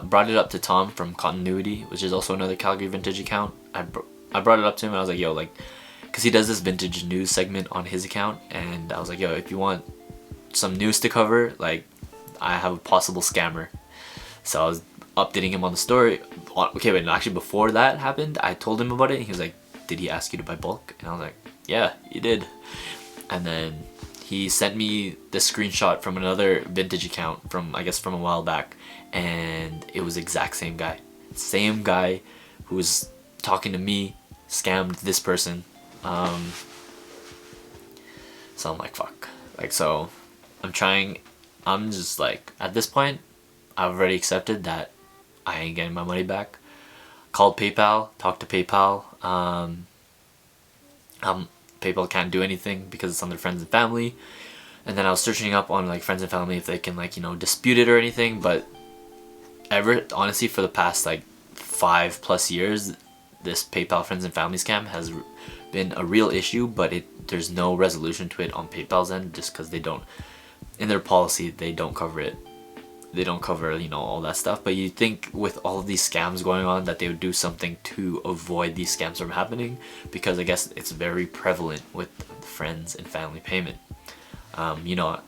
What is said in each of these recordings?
brought it up to Tom from Continuity, which is also another Calgary vintage account. I brought it up to him and I was like, yo, like, because he does this vintage news segment on his account, and I was like, yo, if you want some news to cover, like, I have a possible scammer. So I was updating him on the story. Okay, wait, no, actually before that happened, I told him about it and he was like, did he ask you to buy bulk? And I was like, yeah, he did. And then he sent me the screenshot from another vintage account from, I guess, from a while back, and it was the exact same guy. Same guy who was talking to me scammed this person. So I'm like, fuck. Like, so I'm just like, at this point, I've already accepted that I ain't getting my money back. Called PayPal, talked to PayPal. PayPal can't do anything because it's on their friends and family. And then I was searching up on like friends and family if they can, like, you know, dispute it or anything. But honestly, for the past like 5+ years, this PayPal friends and family scam has been a real issue, but there's no resolution to it on PayPal's end, just because they don't, in their policy, they don't cover it. They don't cover, you know, all that stuff. But you think with all of these scams going on that they would do something to avoid these scams from happening, because I guess it's very prevalent with friends and family payment. You know,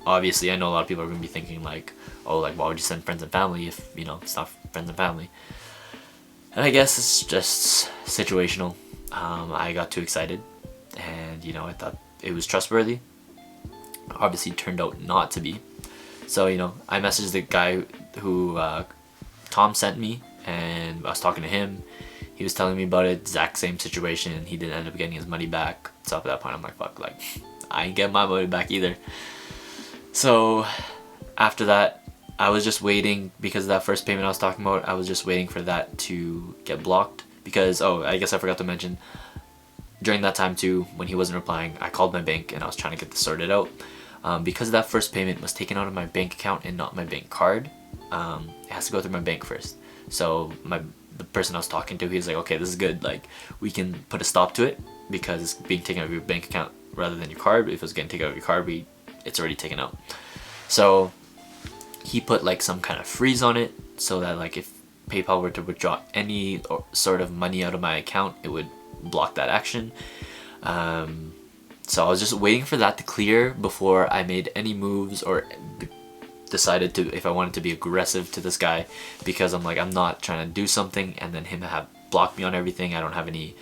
obviously I know a lot of people are going to be thinking like, oh, like, why would you send friends and family if, you know, it's not friends and family? And I guess it's just situational. I got too excited, and, you know, I thought it was trustworthy. Obviously, it turned out not to be. So, you know, I messaged the guy who Tom sent me, and I was talking to him. He was telling me about it, exact same situation, and he didn't end up getting his money back. So at that point, I'm like, fuck, like, I ain't getting my money back either. So after that, I was just waiting, because of that first payment I was talking about, I was just waiting for that to get blocked. Because, oh, I guess I forgot to mention, during that time too, when he wasn't replying, I called my bank and I was trying to get this sorted out. Because that first payment was taken out of my bank account and not my bank card, it has to go through my bank first. So the person I was talking to, he was like, okay, this is good, like, we can put a stop to it because it's being taken out of your bank account rather than your card. If it was getting taken out of your card, it's already taken out. So he put like some kind of freeze on it, so that like if PayPal were to withdraw any sort of money out of my account, it would block that action. So I was just waiting for that to clear before I made any moves or decided to, if I wanted to be aggressive to this guy, because I'm like, I'm not trying to do something and then him have blocked me on everything. I don't have any,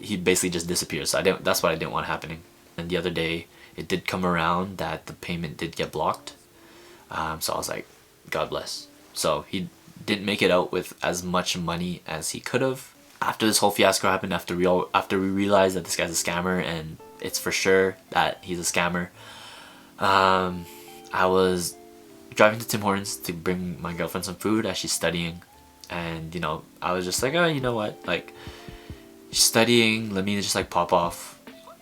he basically just disappears. So that's what I didn't want happening. And the other day it did come around that the payment did get blocked. So I was like, God bless. So he didn't make it out with as much money as he could have. After this whole fiasco happened, after we realized that this guy's a scammer and it's for sure that he's a scammer, I was driving to Tim Hortons to bring my girlfriend some food as she's studying, and, you know, I was just like, oh, you know what, like, she's studying, let me just like pop off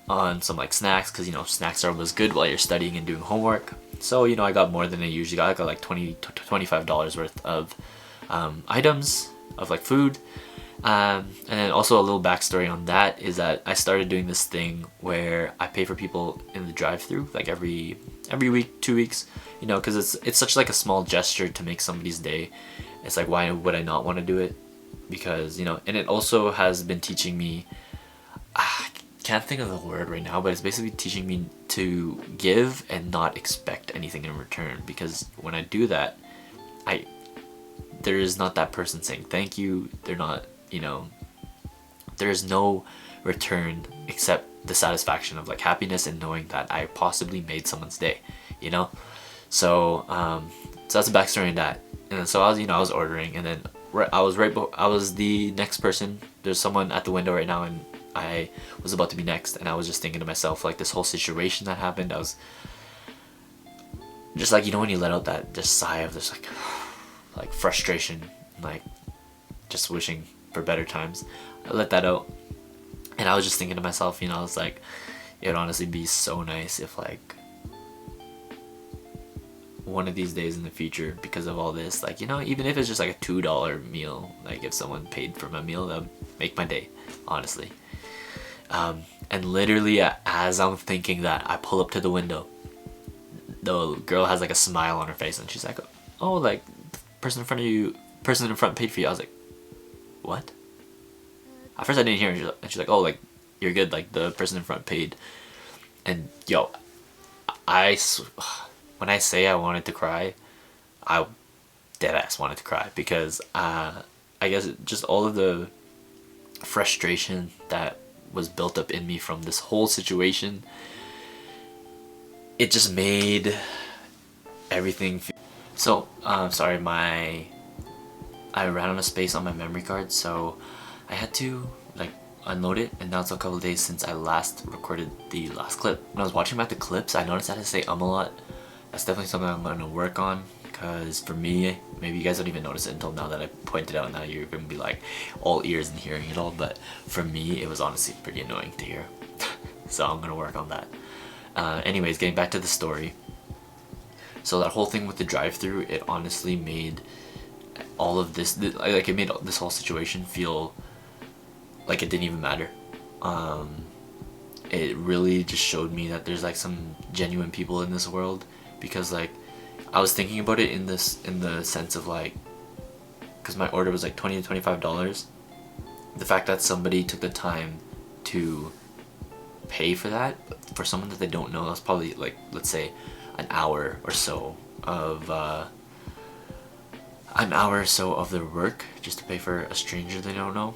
on some like snacks, because, you know, snacks are always good while you're studying and doing homework. So, you know, I got more than I usually got. I got like $25 worth of items of like food. And then also a little backstory on that is that I started doing this thing where I pay for people in the drive-thru like every week, 2 weeks, you know, because it's such like a small gesture to make somebody's day. It's like, why would I not want to do it? Because, you know, and it also has been teaching me, I can't think of the word right now, but it's basically teaching me to give and not expect anything in return, because when I do that, there is not that person saying thank you. They're not, you know, there's no return except the satisfaction of like happiness and knowing that I possibly made someone's day, you know. So so that's the backstory in that. And then so I was ordering, and then I was the next person. There's someone at the window right now, and I was about to be next, and I was just thinking to myself, like, this whole situation that happened, I was just like, you know, when you let out that just sigh of this like frustration, like just wishing for better times, I let that out, and I was just thinking to myself, you know, I was like, it would honestly be so nice if like one of these days in the future, because of all this, like, you know, even if it's just like a $2 meal, like if someone paid for my meal, that would make my day, honestly. And literally as I'm thinking that, I pull up to the window. The girl has like a smile on her face, and she's like, oh, like, the person in front of you person in front paid for you. I was like, what? At first I didn't hear her, and she's like, oh, like, you're good, like, the person in front paid. And yo, when I say I wanted to cry, I dead ass wanted to cry, because I guess just all of the frustration that was built up in me from this whole situation, it just made everything so sorry, I ran out of space on my memory card, so I had to like unload it, and now it's a couple of days since I last recorded the last clip. When I was watching back the clips, I noticed I had to say a lot. That's definitely something I'm going to work on, because for me, maybe you guys don't even notice it until now that I pointed out. Now you're going to be like all ears and hearing it all, but for me it was honestly pretty annoying to hear. So I'm going to work on that. Anyways, getting back to the story. So that whole thing with the drive-through, it honestly made all of this, like, it made this whole situation feel like it didn't even matter. It really just showed me that there's like some genuine people in this world, because like I was thinking about it in the sense of like, because my order was like $20 to $25. The fact that somebody took the time to pay for that for someone that they don't know, that's probably like, let's say, an hour or so of their work just to pay for a stranger they don't know.